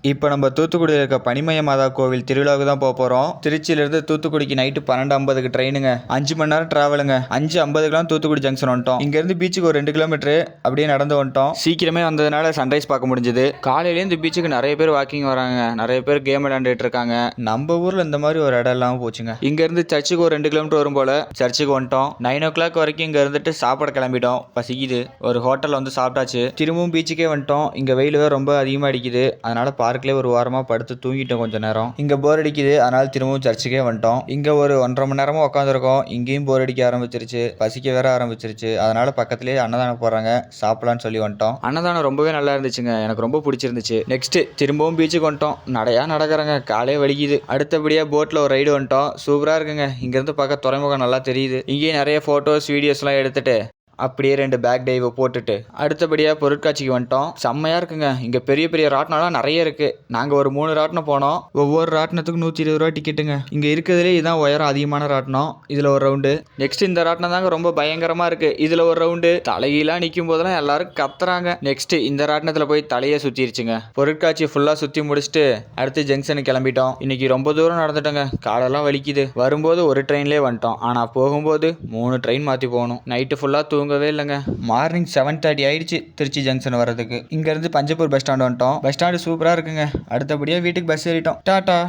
இப்போ நம்ம தூத்துக்குடியில் இருக்க பனிமய மாதா கோவில் திருவிழாவுக்கு தான் போக போகிறோம். திருச்சியிலேருந்து தூத்துக்குடிக்கு நைட்டு 12:50க்கு ட்ரெயினுங்க. 5 மணி நேரம் ட்ராவலுங்க. 5:50க்குலாம் தூத்துக்குடி ஜங்ஷன் வந்துட்டோம். இங்கேருந்து பீச்சுக்கு ஒரு 2 கிலோமீட்டர் அப்படியே நடந்து வந்துட்டோம். சீக்கிரமே வந்ததுனால சன்ரைஸ் பார்க்க முடிஞ்சது. காலையிலேயே இந்த பீச்சுக்கு நிறைய பேர் வாக்கிங் வராங்க, நிறைய பேர் கேம் விளையாண்டுட்டு இருக்காங்க. நம்ம ஊரில் இந்த மாதிரி ஒரு இடம் இல்லாமல் போச்சுங்க. இங்கேருந்து சர்ச்சுக்கு ஒரு 2 கிலோமீட்டர் வரும் போல் சர்ச்சுக்கு வந்துட்டோம். 9 o'clock வரைக்கும் இங்கே இருந்துட்டு சாப்பாடு கிளம்பிட்டோம். பசிக்குது, ஒரு ஹோட்டலில் வந்து சாப்பிட்டாச்சு. திரும்பவும் பீச்சுக்கே வந்துட்டோம். இங்கே வெயில் ரொம்ப அதிகமாக அடிக்குது, அதனால பார்க்லேயே ஒரு வாரமாக படுத்து தூங்கிட்டோம் கொஞ்சம் நேரம். இங்கே போர் அடிக்குது, அதனால திரும்பவும் சர்ச்சுக்கே வந்துட்டோம். இங்கே ஒரு 1.5 மணி நேரமாக உட்காந்துருக்கோம். இங்கேயும் போர் அடிக்க ஆரம்பிச்சிருச்சு, பசிக்க வேற ஆரம்பிச்சிருச்சு. அதனால பக்கத்துலேயே அன்னதானம் போடுறாங்க, சாப்பிடலான்னு சொல்லி வந்துட்டோம். அன்னதானம் ரொம்பவே நல்லா இருந்துச்சுங்க, எனக்கு ரொம்ப பிடிச்சிருந்துச்சு. நெக்ஸ்ட் திரும்பவும் பீச்சுக்கு வந்துட்டோம். நடையா நடக்கிறேங்க, காலே வலிக்குது. அடுத்தபடியாக போட்டில் ஒரு ரைடு வந்துட்டோம். சூப்பராக இருக்குங்க. இங்கேருந்து பார்க்க துறைமுகம் நல்லா தெரியுது. இங்கேயே நிறைய ஃபோட்டோஸ் வீடியோஸ்லாம் எடுத்துட்டு அப்படியே 2 பேக் டைவை போட்டுட்டு அடுத்தபடியாக பொருட்காட்சிக்கு வந்துட்டோம். செம்மையாக இருக்குங்க. இங்கே பெரிய பெரிய ராட்டினம்லாம் நிறைய இருக்குது. நாங்கள் ஒரு 3 ராட்டினம் போனோம். ஒவ்வொரு ராட்டினத்துக்கும் 120 ரூபா டிக்கெட்டுங்க. இங்கே இருக்கிறதுலே இதுதான் உயரம் அதிகமான ராட்டினம். இதில் ஒரு ரவுண்டு. நெக்ஸ்ட் இந்த ராட்டினம் தாங்க ரொம்ப பயங்கரமாக இருக்குது. இதில் ஒரு ரவுண்டு. தலையெல்லாம் நிற்கும் போதெல்லாம் எல்லாரும் கத்துறாங்க. நெக்ஸ்ட் இந்த ராட்டினத்தில் போய் தலையே சுற்றிருச்சுங்க. பொருட்காட்சி ஃபுல்லாக சுற்றி முடிச்சுட்டு அடுத்து ஜங்ஷனுக்கு கிளம்பிட்டோம். இன்னைக்கு ரொம்ப தூரம் நடந்துட்டோங்க, காலெல்லாம் வலிக்குது. வரும்போது ஒரு ட்ரெயின்லேயே வந்துட்டோம், ஆனால் போகும்போது 3 ட்ரெயின் மாற்றி போகணும். நைட்டு ஃபுல்லாக தூங்கவே இல்லைங்க. மார்னிங் 7:30 ஆயிடுச்சு திருச்சி ஜங்ஷன் வரதுக்கு. இங்கேருந்து பஞ்சப்பூர் பஸ் ஸ்டாண்ட் வந்துட்டோம். பஸ் ஸ்டாண்டு சூப்பராக இருக்குங்க. அடுத்தபடியாக வீட்டுக்கு பஸ் ஏறிட்டோம். டாட்டா.